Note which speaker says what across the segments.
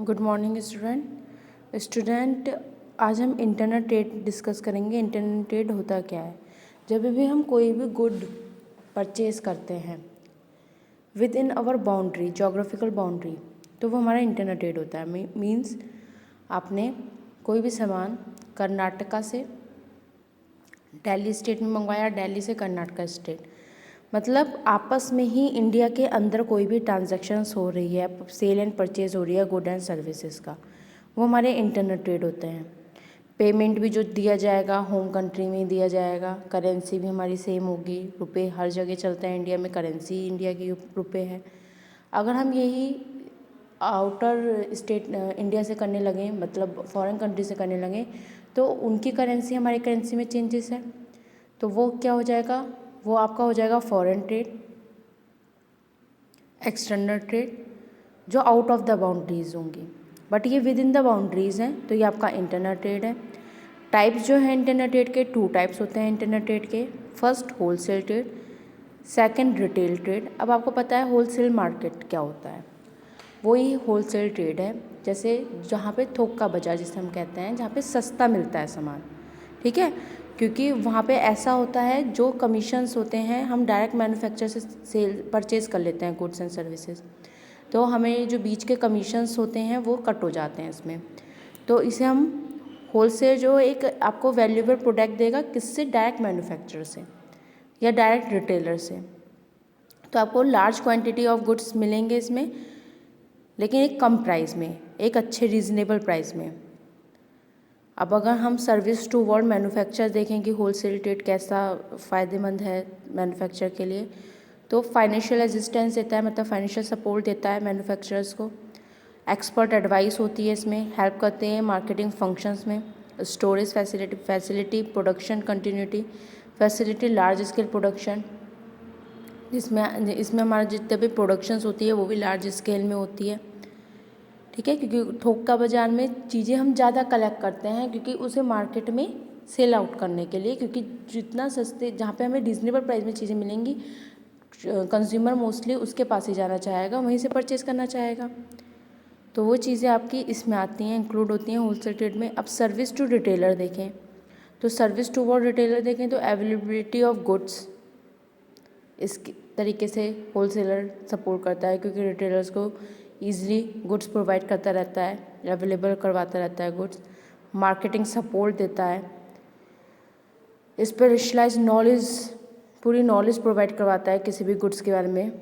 Speaker 1: Good morning student. आज हम internal trade discuss करेंगे। इंटरनल ट्रेड होता क्या है? जब भी हम कोई भी गुड परचेज करते हैं within our boundary, geographical boundary, तो वो हमारा इंटरनल ट्रेड होता है। मीन्स आपने कोई भी सामान कर्नाटका से दिल्ली स्टेट में मंगवाया, दिल्ली से कर्नाटका स्टेट, मतलब आपस में ही इंडिया के अंदर कोई भी ट्रांजैक्शंस हो रही है, सेल एंड परचेज हो रही है गुड एंड सर्विसेज का, वो हमारे इंटरनल ट्रेड होते हैं। पेमेंट भी जो दिया जाएगा होम कंट्री में दिया जाएगा, करेंसी भी हमारी सेम होगी, रुपए हर जगह चलता है इंडिया में, करेंसी इंडिया की रुपए है। अगर हम यही आउटर स्टेट इंडिया से करने लगे, मतलब फॉरेन कंट्री से करने लगे, तो उनकी करेंसी हमारी करेंसी में चेंजेस है, तो वो क्या हो जाएगा? वो आपका हो जाएगा फॉरेन ट्रेड, एक्सटर्नल ट्रेड, जो आउट ऑफ द बाउंड्रीज होंगी। बट ये विद इन द बाउंड्रीज हैं, तो ये आपका इंटरनल ट्रेड है। टाइप्स जो है इंटरनल ट्रेड के, 2 टाइप्स होते हैं इंटरनल ट्रेड के। First wholesale trade, second retail trade. अब आपको पता है होलसेल मार्केट क्या होता है? वही होलसेल ट्रेड है, जैसे जहाँ पे थोक का बाजार जिसे हम कहते हैं, जहाँ पे सस्ता मिलता है सामान, ठीक है। क्योंकि वहाँ पे ऐसा होता है जो कमीशंस होते हैं हम डायरेक्ट मैन्युफैक्चर से सेल परचेज़ कर लेते हैं गुड्स एंड सर्विसेज, तो हमें जो बीच के कमीशंस होते हैं वो कट हो जाते हैं इसमें। तो इसे हम होलसेल जो एक आपको वैल्यूएबल प्रोडक्ट देगा, किससे? डायरेक्ट मैन्युफैक्चर से या डायरेक्ट रिटेलर से। तो आपको लार्ज क्वांटिटी ऑफ गुड्स मिलेंगे इसमें, लेकिन एक कम प्राइस में, एक अच्छे रीज़नेबल प्राइस में। अब अगर हम सर्विस टू वर्ल्ड मैन्युफैक्चर देखें कि होलसेल ट्रेड कैसा फ़ायदेमंद है मैन्युफैक्चर के लिए, तो फाइनेंशियल असिस्टेंस देता है, मतलब फाइनेंशियल सपोर्ट देता है मैन्युफैक्चरर्स को। एक्सपर्ट एडवाइस होती है इसमें, हेल्प करते हैं मार्केटिंग फंक्शंस में। Storage facility, production continuity facility, large scale production, इसमें हमारा जितने भी प्रोडक्शंस होती है वो भी लार्ज स्केल में होती है, ठीक है। क्योंकि थोक का बाज़ार में चीज़ें हम ज़्यादा कलेक्ट करते हैं, क्योंकि उसे मार्केट में सेल आउट करने के लिए, क्योंकि जितना सस्ते, जहाँ पे हमें रीजनेबल प्राइस में चीज़ें मिलेंगी, कंज्यूमर मोस्टली उसके पास ही जाना चाहेगा, वहीं से परचेज़ करना चाहेगा। तो वो चीज़ें आपकी इसमें आती हैं, इंक्लूड होती हैं होलसेल ट्रेड में। अब सर्विस टू रिटेलर देखें, तो सर्विस टू वर्ड रिटेलर देखें तो अवेलेबिलिटी ऑफ गुड्स, इस तरीके से होलसेलर सपोर्ट करता है, क्योंकि रिटेलर्स को ईजिली गुड्स प्रोवाइड करता रहता है, अवेलेबल करवाता रहता है गुड्स। मार्केटिंग सपोर्ट देता है, स्पेशलाइज नॉलेज, पूरी नॉलेज प्रोवाइड करवाता है किसी भी गुड्स के बारे में।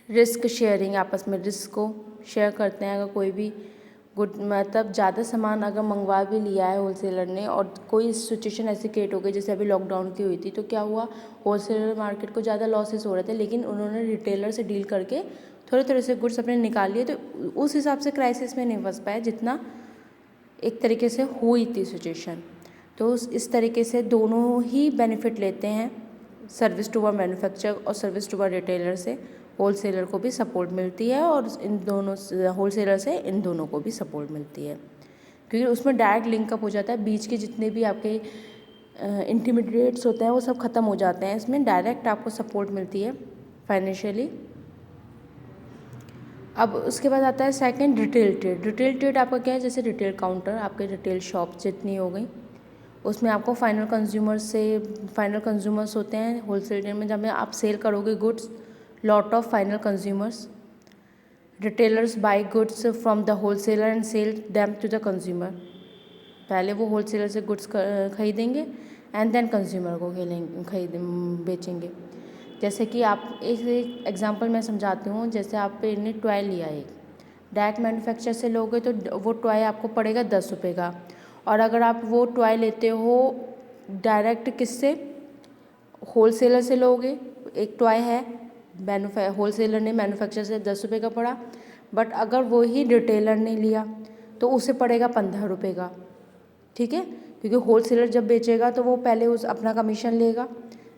Speaker 1: रिस्क शेयरिंग, आपस में रिस्क को शेयर करते हैं। अगर कोई भी गुड, मतलब ज़्यादा सामान अगर मंगवा भी लिया है होलसेलर ने, और कोई सिचुएशन ऐसी क्रिएट हो गई जैसे अभी लॉकडाउन की हुई थी, तो क्या हुआ, होलसेलर मार्केट को ज़्यादा लॉसेस हो रहे थे, लेकिन उन्होंने रिटेलर से डील करके थोड़े थोड़े से गुड्स अपने निकाल लिए, तो उस हिसाब से क्राइसिस में नहीं फंस पाए जितना एक तरीके से हुई थी सिचुएशन। तो इस तरीके से दोनों ही बेनिफिट लेते हैं, सर्विस टू मैन्युफैक्चर और सर्विस टू रिटेलर से होलसेलर को भी सपोर्ट मिलती है, और इन दोनों होलसेलर से इन दोनों को भी सपोर्ट मिलती है, क्योंकि उसमें डायरेक्ट लिंकअप हो जाता है। बीच के जितने भी आपके इंटरमीडिएट्स होते हैं वो सब खत्म हो जाते हैं, इसमें डायरेक्ट आपको सपोर्ट मिलती है फाइनेंशियली। अब उसके बाद आता है second retail trade. Retail trade आपका क्या है? जैसे रिटेल काउंटर, आपके रिटेल शॉप जितनी हो गई, उसमें आपको फाइनल कंज्यूमर्स होते हैं होलसेल ट्रेड में, जब आप सेल करोगे goods, lot of final consumers, retailers buy goods from the wholesaler and sell them to the consumer. पहले वो होलसेलर से गुड्स खरीदेंगे एंड देन कंज्यूमर को बेचेंगे। जैसे कि आप एक एग्जांपल मैं समझाती हूँ, जैसे आपने टॉय लिया, एक डायरेक्ट मैन्युफैक्चर से लोगे तो वो टॉय आपको पड़ेगा 10 रुपये का, और अगर आप वो टॉय लेते हो डायरेक्ट किससे, होलसेलर से लोगे, एक टॉय है होलसेलर ने मैन्युफैक्चर से 10 रुपये का पड़ा, बट अगर वो ही रिटेलर ने लिया तो उसे पड़ेगा 15 रुपये का, ठीक है। क्योंकि होलसेलर जब बेचेगा तो वो पहले उस अपना कमीशन लेगा,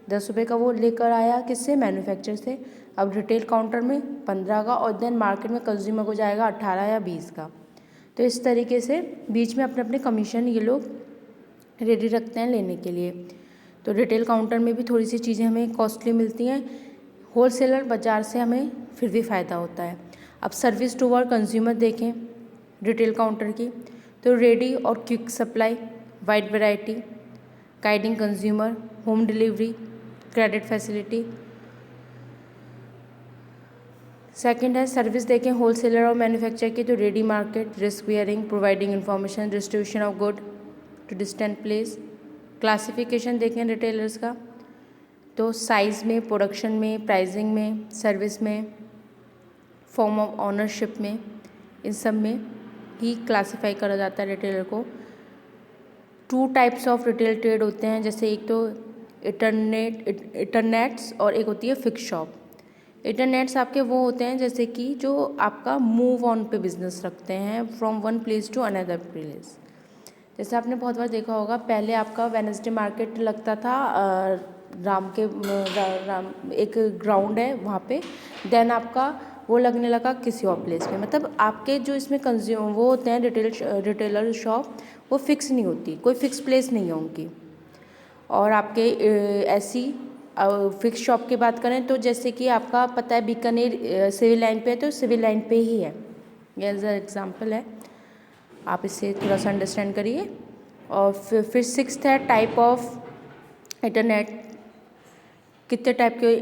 Speaker 1: 10 रुपये का वो लेकर आया किससे, मैन्युफैक्चर से। अब रिटेल काउंटर में 15 का, और देन मार्केट में कंज्यूमर को जाएगा 18 या 20 का। तो इस तरीके से बीच में अपने अपने कमीशन ये लोग रेडी रखते हैं लेने के लिए। तो रिटेल काउंटर में भी थोड़ी सी चीज़ें हमें कॉस्टली मिलती हैं, होलसेलर बाज़ार से हमें फिर भी फ़ायदा होता है। अब सर्विस टूवर्ड कंज्यूमर देखें रिटेल काउंटर की, तो रेडी और quick supply, wide variety, guiding consumer, home delivery, credit facility. Second है सर्विस देखें होलसेलर और मैन्युफैक्चरर की, तो ready market, risk bearing, providing information, distribution of good to distant place. Classification देखें रिटेलर्स का, तो साइज़ में, प्रोडक्शन में, प्राइसिंग में, सर्विस में, फॉर्म ऑफ ऑनरशिप में, इन सब में ही क्लासिफाई करा जाता है रिटेलर को। 2 टाइप्स ऑफ रिटेल ट्रेड होते हैं, जैसे एक तो इंटरनेट्स और एक होती है फिक्स शॉप। इंटरनेट्स आपके वो होते हैं जैसे कि जो आपका मूव ऑन पे बिजनेस रखते हैं from one place to another place. जैसे आपने बहुत बार देखा होगा, पहले आपका वेडनेसडे मार्केट लगता था राम एक ग्राउंड है वहाँ पे, देन आपका वो लगने लगा किसी और प्लेस पे। मतलब आपके जो इसमें वो होते हैं रिटेलर शॉप, वो फिक्स नहीं होती, कोई फिक्स प्लेस नहीं है उनकी। और आपके ऐसी फिक्स शॉप की बात करें तो जैसे कि आपका पता है बीकानेर सिविल लाइन पे है, तो सिविल लाइन पे ही है, ये एज एग्जाम्पल है, आप इससे थोड़ा सा अंडरस्टैंड करिए। और फिर सिक्स्थ है टाइप ऑफ इंटरनेट। कितने टाइप के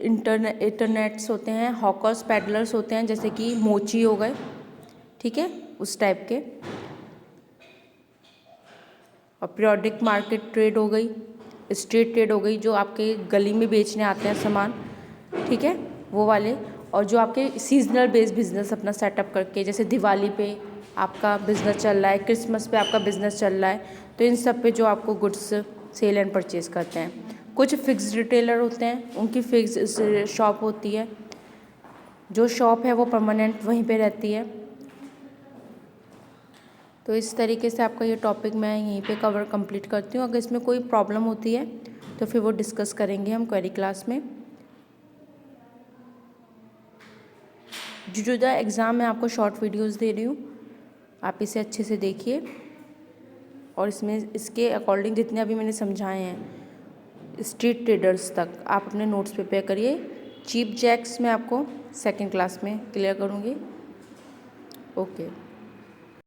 Speaker 1: इंटरनेट्स होते हैं, हॉकर्स, पैडलर्स होते हैं, जैसे कि मोची हो गए, ठीक है, उस टाइप के। और पीरियोडिक मार्केट ट्रेड हो गई, स्ट्रीट ट्रेड हो गई, जो आपके गली में बेचने आते हैं सामान, ठीक है, वो वाले। और जो आपके सीजनल बेस्ड बिजनेस अपना सेटअप करके, जैसे दिवाली पे आपका बिजनेस चल रहा है, क्रिसमस पे आपका बिजनेस चल रहा है, तो इन सब पे जो आपको गुड्स सेल एंड परचेज करते हैं। कुछ फिक्स रिटेलर होते हैं, उनकी फिक्स शॉप होती है, जो शॉप है वो परमानेंट वहीं पे रहती है। तो इस तरीके से आपका ये टॉपिक मैं यहीं पे कवर कंप्लीट करती हूँ। अगर इसमें कोई प्रॉब्लम होती है तो फिर वो डिस्कस करेंगे हम क्वेरी क्लास में। जो एग्ज़ाम में आपको शॉर्ट वीडियोस दे रही हूँ, आप इसे अच्छे से देखिए और इसमें इसके अकॉर्डिंग जितने अभी मैंने समझाए हैं स्ट्रीट ट्रेडर्स तक आप अपने नोट्स प्रिपेयर करिए। चीप जैक्स मैं आपको सेकंड क्लास में क्लियर करूँगी। ओके।